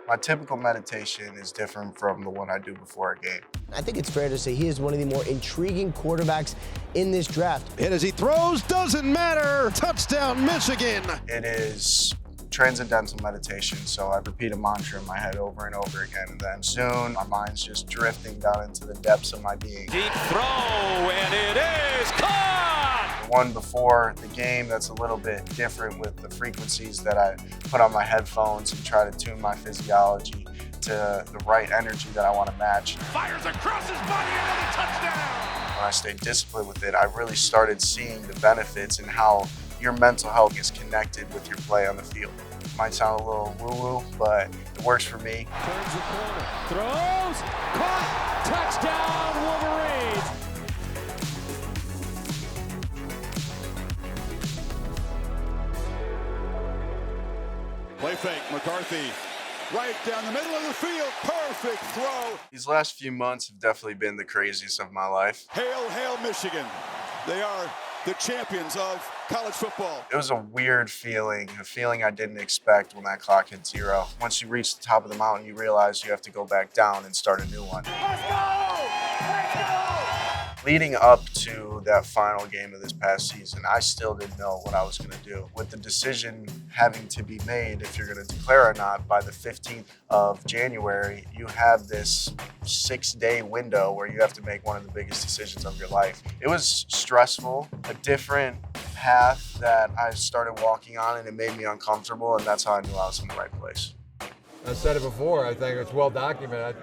My typical meditation is different from the one I do before a game. I think it's fair to say he is one of the more intriguing quarterbacks in this draft. And as he throws, doesn't matter. Touchdown, Michigan. It is transcendental meditation, so I repeat a mantra in my head over and over again, and then soon my mind's just drifting down into the depths of my being. Deep throw, and it is caught! The one before the game that's a little bit different with the frequencies that I put on my headphones and try to tune my physiology to the right energy that I want to match. Fires across his body, another touchdown! When I stayed disciplined with it, I really started seeing the benefits and how your mental health is connected with your play on the field. It might sound a little woo-woo, but it works for me. Turns the corner, throws, caught, touchdown Wolverines! Play fake, McCarthy, right down the middle of the field, perfect throw. These last few months have definitely been the craziest of my life. Hail, hail, Michigan. They are the champions of college football. It was a weird feeling, a feeling I didn't expect when that clock hit 0. Once you reach the top of the mountain, you realize you have to go back down and start a new one. Let's go! Let's go! Leading up to that final game of this past season, I still didn't know what I was going to do. With the decision having to be made if you're going to declare or not by the 15th of January, you have this 6-day window where you have to make one of the biggest decisions of your life. It was stressful, a different path that I started walking on, and it made me uncomfortable, and that's how I knew I was in the right place. I said it before, I think it's well documented.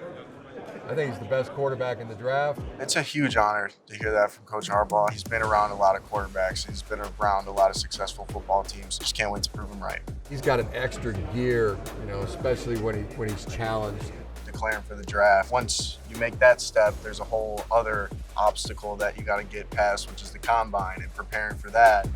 I think he's the best quarterback in the draft. It's a huge honor to hear that from Coach Harbaugh. He's been around a lot of quarterbacks. He's been around a lot of successful football teams. Just can't wait to prove him right. He's got an extra gear, especially when he's challenged. Declaring for the draft. Once you make that step, there's a whole other obstacle that you got to get past, which is the combine, and preparing for that.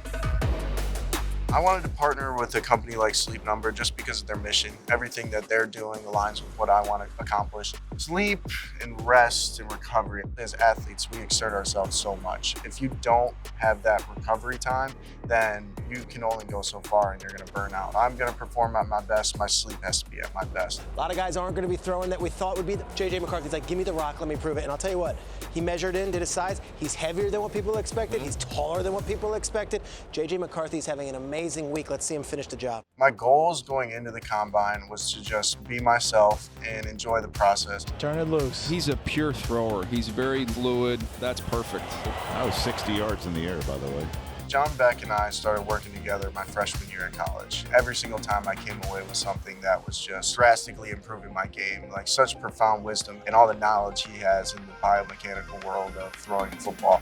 I wanted to partner with a company like Sleep Number just because of their mission. Everything that they're doing aligns with what I want to accomplish. Sleep and rest and recovery. As athletes, we exert ourselves so much. If you don't have that recovery time, then you can only go so far and you're going to burn out. I'm going to perform at my best. My sleep has to be at my best. A lot of guys aren't going to be throwing that we thought would be. JJ McCarthy's like, give me the rock, let me prove it. And I'll tell you what, he measured in, did his size. He's heavier than what people expected. He's taller than what people expected. JJ McCarthy's having an amazing week. Let's see him finish the job. My goals going into the combine was to just be myself and enjoy the process. Turn it loose. He's a pure thrower. He's very fluid. That's perfect. That was 60 yards in the air, by the way. John Beck and I started working together my freshman year in college. Every single time I came away with something that was just drastically improving my game, like such profound wisdom and all the knowledge he has in the biomechanical world of throwing football.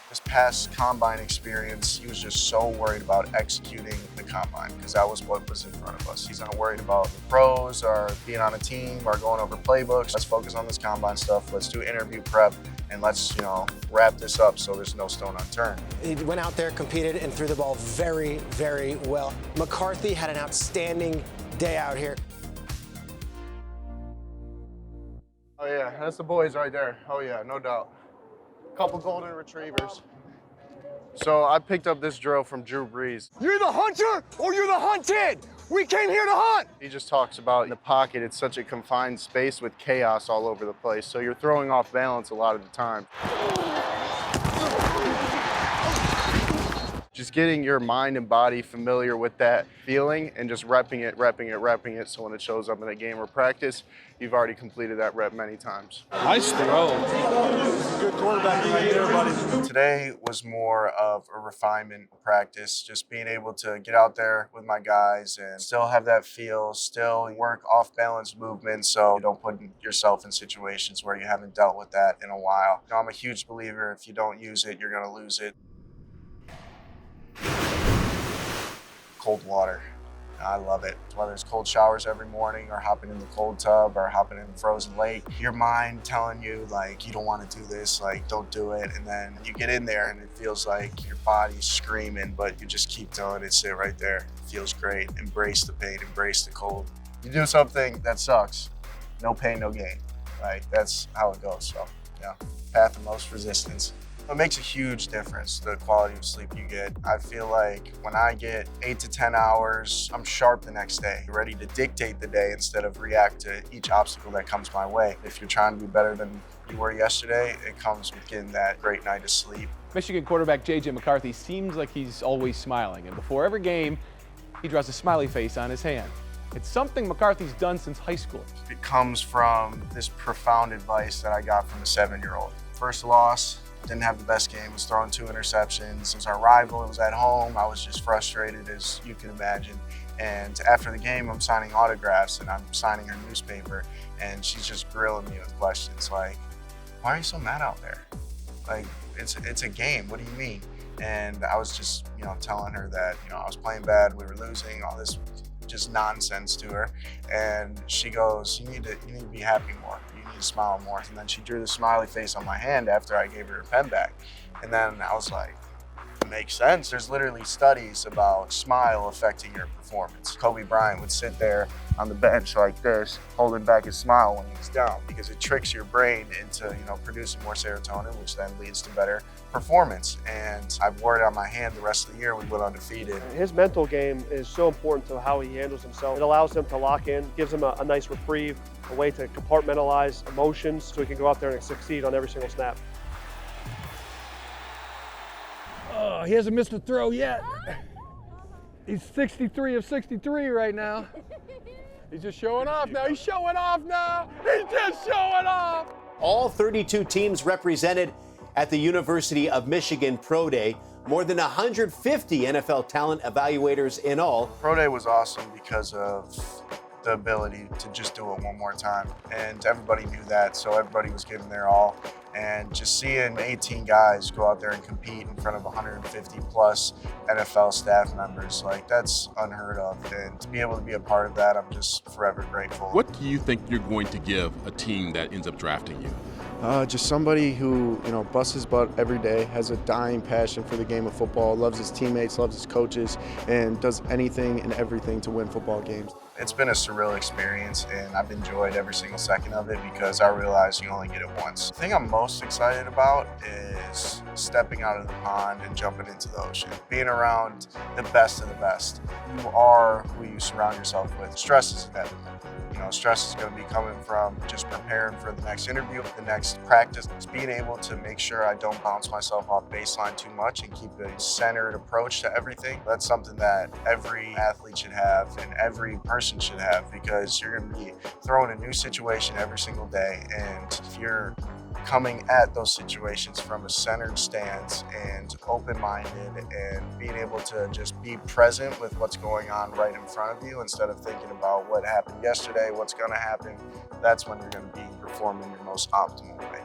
This past combine experience, he was just so worried about executing the combine because that was what was in front of us. He's not worried about the pros or being on a team or going over playbooks. Let's focus on this combine stuff. Let's do interview prep and let's, wrap this up so there's no stone unturned. He went out there, competed, and threw the ball very, very well. McCarthy had an outstanding day out here. Oh yeah, that's the boys right there. Oh yeah, no doubt. Couple golden retrievers. So I picked up this drill from Drew Brees. You're the hunter or you're the hunted. We came here to hunt. He just talks about in the pocket, it's such a confined space with chaos all over the place. So you're throwing off balance a lot of the time. Just getting your mind and body familiar with that feeling and just repping it. So when it shows up in a game or practice, you've already completed that rep many times. Nice throw. Good quarterback right there, buddy. Today was more of a refinement practice, just being able to get out there with my guys and still have that feel, still work off balance movements so you don't put yourself in situations where you haven't dealt with that in a while. I'm a huge believer if you don't use it, you're going to lose it. Cold water. I love it. Whether it's cold showers every morning or hopping in the cold tub or hopping in the frozen lake, your mind telling you you don't want to do this, don't do it. And then you get in there and it feels like your body's screaming, but you just keep doing it, sit right there. It feels great. Embrace the pain, embrace the cold. You do something that sucks, no pain, no gain. That's how it goes. So yeah, path of most resistance. It makes a huge difference, the quality of sleep you get. I feel like when I get 8 to 10 hours, I'm sharp the next day, ready to dictate the day instead of react to each obstacle that comes my way. If you're trying to be better than you were yesterday, it comes with getting that great night of sleep. Michigan quarterback J.J. McCarthy seems like he's always smiling, and before every game, he draws a smiley face on his hand. It's something McCarthy's done since high school. It comes from this profound advice that I got from a 7-year-old. First loss, didn't have the best game, was throwing 2 interceptions. It was our rival, it was at home. I was just frustrated, as you can imagine. And after the game, I'm signing autographs and I'm signing her newspaper, and she's just grilling me with questions like, why are you so mad out there? Like, it's a game, what do you mean? And I was just, telling her that, I was playing bad, we were losing, all this just nonsense to her. And she goes, you need to be happy more. You need to smile more. And then she drew the smiley face on my hand after I gave her pen back. And then I was like, it makes sense. There's literally studies about smile affecting your performance. Kobe Bryant would sit there on the bench like this, holding back his smile when he was down, because it tricks your brain into, producing more serotonin, which then leads to better performance. And I've wore it on my hand the rest of the year. We went undefeated. His mental game is so important to how he handles himself. It allows him to lock in, gives him a nice reprieve, a way to compartmentalize emotions so he can go out there and succeed on every single snap. Oh, he hasn't missed a throw yet. He's 63 of 63 right now. He's just showing off now. He's showing off now. He's just showing off. All 32 teams represented at the University of Michigan Pro Day. More than 150 NFL talent evaluators in all. Pro Day was awesome because of the ability to just do it one more time. And everybody knew that, so everybody was giving their all. And just seeing 18 guys go out there and compete in front of 150 plus NFL staff members, like, that's unheard of. And to be able to be a part of that, I'm just forever grateful. What do you think you're going to give a team that ends up drafting you? Just somebody who, busts his butt every day, has a dying passion for the game of football, loves his teammates, loves his coaches, and does anything and everything to win football games. It's been a surreal experience, and I've enjoyed every single second of it because I realize you only get it once. The thing I'm most excited about is stepping out of the pond and jumping into the ocean. Being around the best of the best. You are who you surround yourself with. Stress is inevitable. Stress is going to be coming from just preparing for the next interview, the next practice. It's being able to make sure I don't bounce myself off baseline too much and keep a centered approach to everything. That's something that every athlete should have and every person should have, because you're going to be thrown in a new situation every single day. And if you're coming at those situations from a centered stance and open-minded and being able to just be present with what's going on right in front of you instead of thinking about what happened yesterday, what's going to happen, that's when you're going to be performing your most optimal way.